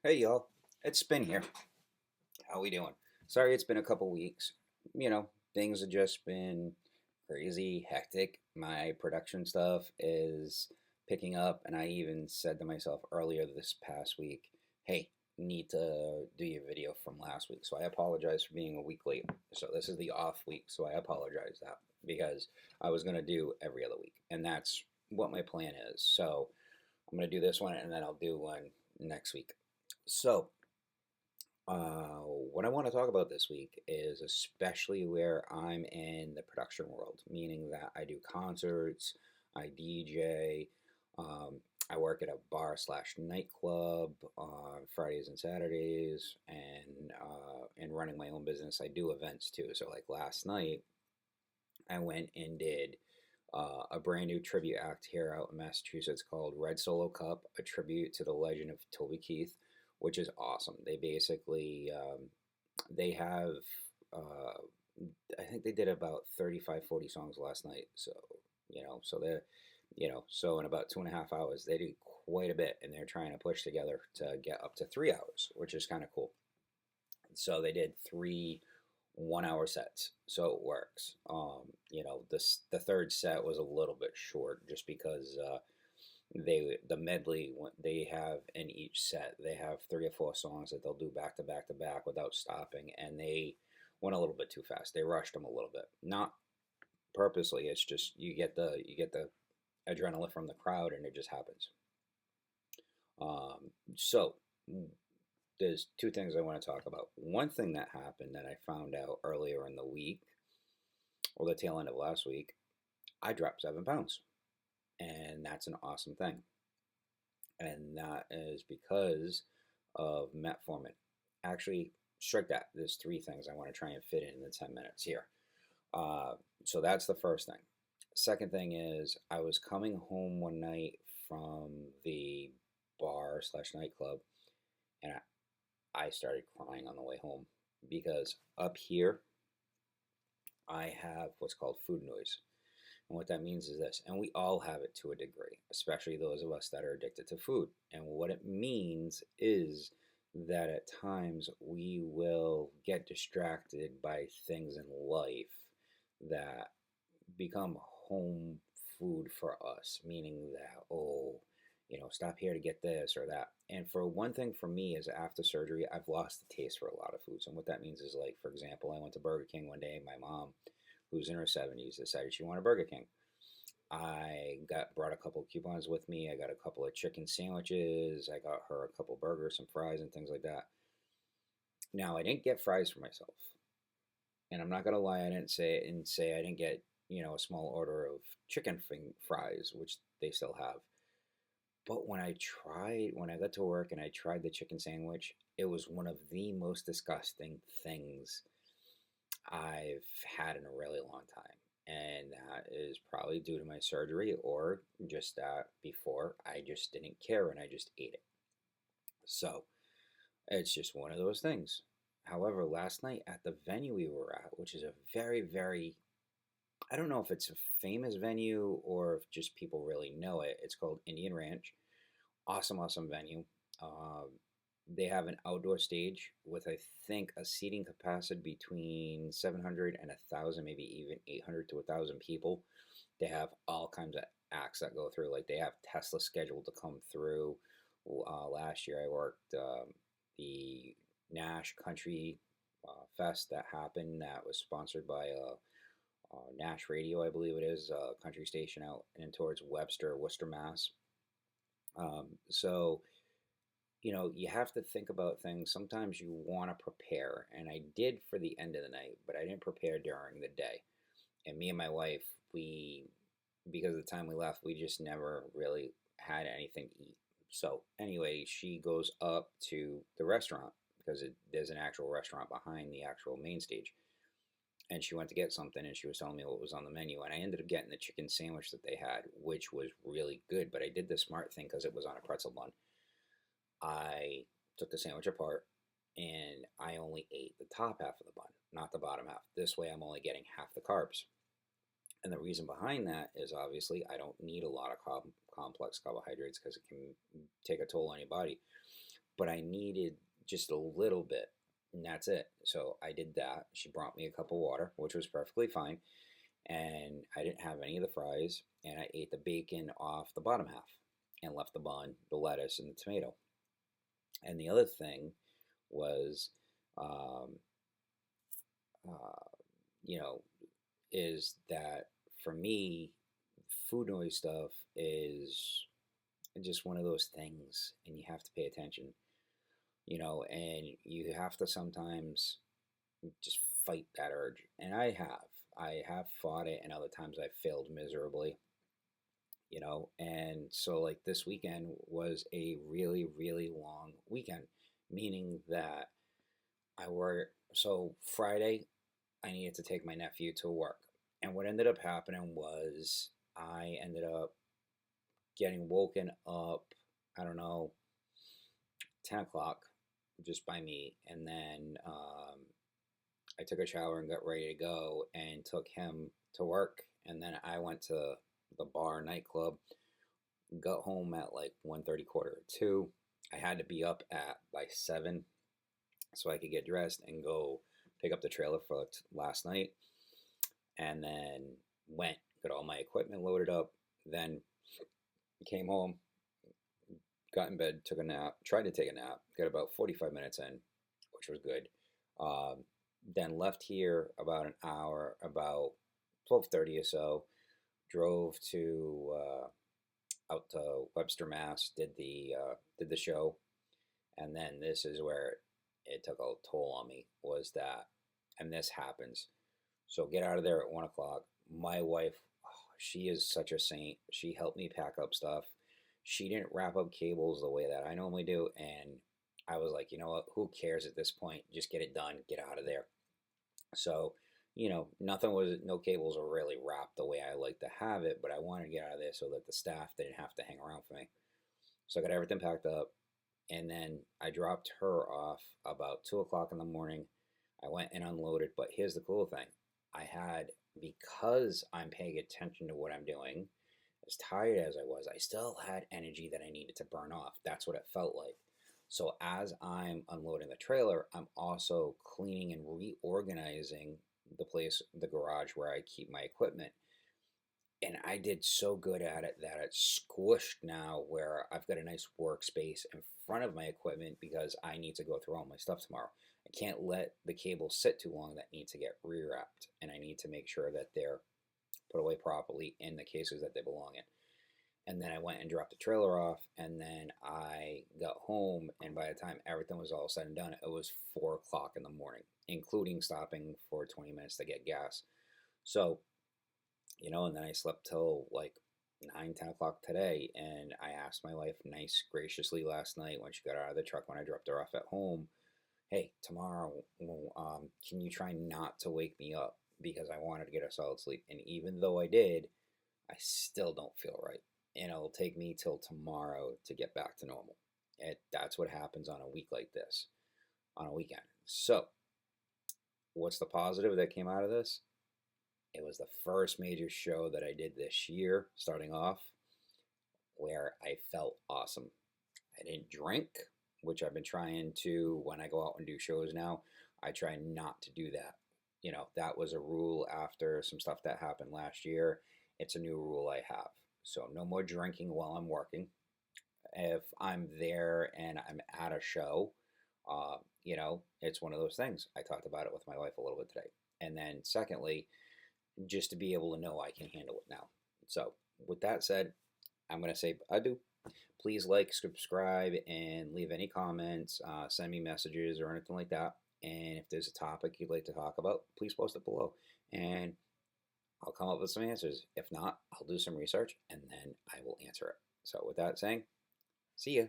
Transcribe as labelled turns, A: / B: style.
A: Hey y'all, it's Spin here. How we doing? Sorry it's been a couple weeks. Things have just been crazy, hectic. My production stuff is picking up, and I even said to myself earlier this past week, hey, need to do your video from last week. So I apologize for being a week late. So this is the off week, so I apologize that because I was going to do every other week, and that's what my plan is. So I'm going to do this one, and then I'll do one next week. So, what I want to talk about this week is especially where I'm in the production world, meaning that I do concerts, I DJ, I work at a bar slash nightclub on Fridays and Saturdays, and running my own business. I do events too. So, like last night, I went and did a brand new tribute act here out in Massachusetts called Red Solo Cup, a tribute to the legend of Toby Keith, which is awesome. They basically they have uh, I think they did about 35, 40 songs last night. So they're so in about 2.5 hours they did quite a bit, and they're trying to push together to get up to 3 hours, which is kind of cool. So they did three 1 hour sets, so it works. The third set was a little bit short just because the medley they have in each set, they have 3 or 4 songs that they'll do back to back to back without stopping, and they went a little bit too fast. They rushed them a little bit, not purposely. It's just you get the adrenaline from the crowd, and it just happens. So there's two things I want to talk about. One thing that happened that I found out earlier in the week, or the tail end of last week, I dropped 7 pounds. And that's an awesome thing. And that is because of metformin. Actually, strike that. There's three things I want to try and fit in the 10 minutes here. Uh, so that's the first thing. Second thing is, I was coming home one night from the bar slash nightclub, and I started crying on the way home because up here I have what's called food noise. And what that means is this, and we all have it to a degree, especially those of us that are addicted to food. And what it means is that at times we will get distracted by things in life that become home food for us, meaning that, oh, stop here to get this or that. And for one thing for me is after surgery, I've lost the taste for a lot of foods. And what that means is, like, for example, I went to Burger King one day, and my mom, who's in her 70s, decided she wanted Burger King. I brought a couple of coupons with me. I got a couple of chicken sandwiches. I got her a couple burgers, some fries, and things like that. Now I didn't get fries for myself, and I'm not gonna lie. I didn't say I didn't get a small order of chicken fries, which they still have. But when I got to work and I tried the chicken sandwich, it was one of the most disgusting things I've had in a really long time. And that is probably due to my surgery, or just that before I just didn't care and I just ate it. So it's just one of those things. However, last night at the venue we were at, which is a very, very, I don't know if it's a famous venue or if just people really know it. It's called Indian Ranch. Awesome, awesome venue. Um, they have an outdoor stage with, I think, a seating capacity between 700 and 1,000, maybe even 800 to 1,000 people. They have all kinds of acts that go through. Like, they have Tesla scheduled to come through. Last year I worked the Nash Country Fest that happened, that was sponsored by Nash Radio, I believe it is, a country station out and towards Webster, Worcester, Mass. So you have to think about things. Sometimes you want to prepare, and I did for the end of the night, but I didn't prepare during the day. And me and my wife, because of the time we left, we just never really had anything to eat. So anyway, she goes up to the restaurant because there's an actual restaurant behind the actual main stage. And she went to get something, and she was telling me what was on the menu. And I ended up getting the chicken sandwich that they had, which was really good. But I did the smart thing because it was on a pretzel bun. I took the sandwich apart, and I only ate the top half of the bun, not the bottom half. This way I'm only getting half the carbs. And the reason behind that is, obviously, I don't need a lot of complex carbohydrates because it can take a toll on your body. but I needed just a little bit, and that's it. So I did that. She brought me a cup of water, which was perfectly fine, and I didn't have any of the fries, and I ate the bacon off the bottom half and left the bun, the lettuce, and the tomato. And the other thing was, um, uh, you know, is that for me, food noise stuff is just one of those things, and you have to pay attention, and you have to sometimes just fight that urge. And I have fought it, and other times I've failed miserably, and so like this weekend was a really, really long weekend, meaning that I work. So Friday, I needed to take my nephew to work. And what ended up happening was I ended up getting woken up, I don't know, 10 o'clock just by me. And then I took a shower and got ready to go and took him to work. And then I went to the bar nightclub, got home at like 1:30, quarter to 2. I had to be up at by 7 so I could get dressed and go pick up the trailer for last night. And then went, got all my equipment loaded up, then came home, got in bed, took a nap, tried to take a nap, got about 45 minutes in, which was good. Um, then left here about an hour, about 12:30 or so, drove to out to Webster, Mass, did the show, and then this is where it took a toll on me, was that, and this happens. So get out of there at 1 o'clock. My wife, oh, she is such a saint. She helped me pack up stuff. She didn't wrap up cables the way that I normally do. And I was like, you know what? Who cares at this point? Just get it done. Get out of there. So, no cables were really wrapped the way I like to have it, but I wanted to get out of there so that the staff didn't have to hang around for me. So I got everything packed up. And then I dropped her off about 2 o'clock in the morning. I went and unloaded. But here's the cool thing. Because I'm paying attention to what I'm doing, as tired as I was, I still had energy that I needed to burn off. That's what it felt like. So as I'm unloading the trailer, I'm also cleaning and reorganizing the garage where I keep my equipment. And I did so good at it that it's squished now where I've got a nice workspace in front of my equipment because I need to go through all my stuff tomorrow. I can't let the cables sit too long that need to get rewrapped, and I need to make sure that they're put away properly in the cases that they belong in. And then I went and dropped the trailer off, and then I got home, and by the time everything was all said and done, it was 4 o'clock in the morning, including stopping for 20 minutes to get gas. So, and then I slept till like 9, 10 o'clock today, and I asked my wife nice, graciously last night when she got out of the truck when I dropped her off at home, hey, tomorrow, can you try not to wake me up because I wanted to get a solid sleep. And even though I did, I still don't feel right. And it'll take me till tomorrow to get back to normal. That's what happens on a week like this, on a weekend. So, what's the positive that came out of this? It was the first major show that I did this year, starting off, where I felt awesome. I didn't drink, which I've been trying to, when I go out and do shows now, I try not to do that. That was a rule after some stuff that happened last year. It's a new rule I have. So no more drinking while I'm working. If I'm there and I'm at a show, it's one of those things. I talked about it with my wife a little bit today. And then secondly, just to be able to know I can handle it now. So with that said, I'm going to say adieu. Please like, subscribe, and leave any comments, send me messages or anything like that. And if there's a topic you'd like to talk about, please post it below. And I'll come up with some answers. If not, I'll do some research and then I will answer it. So with that saying, see ya.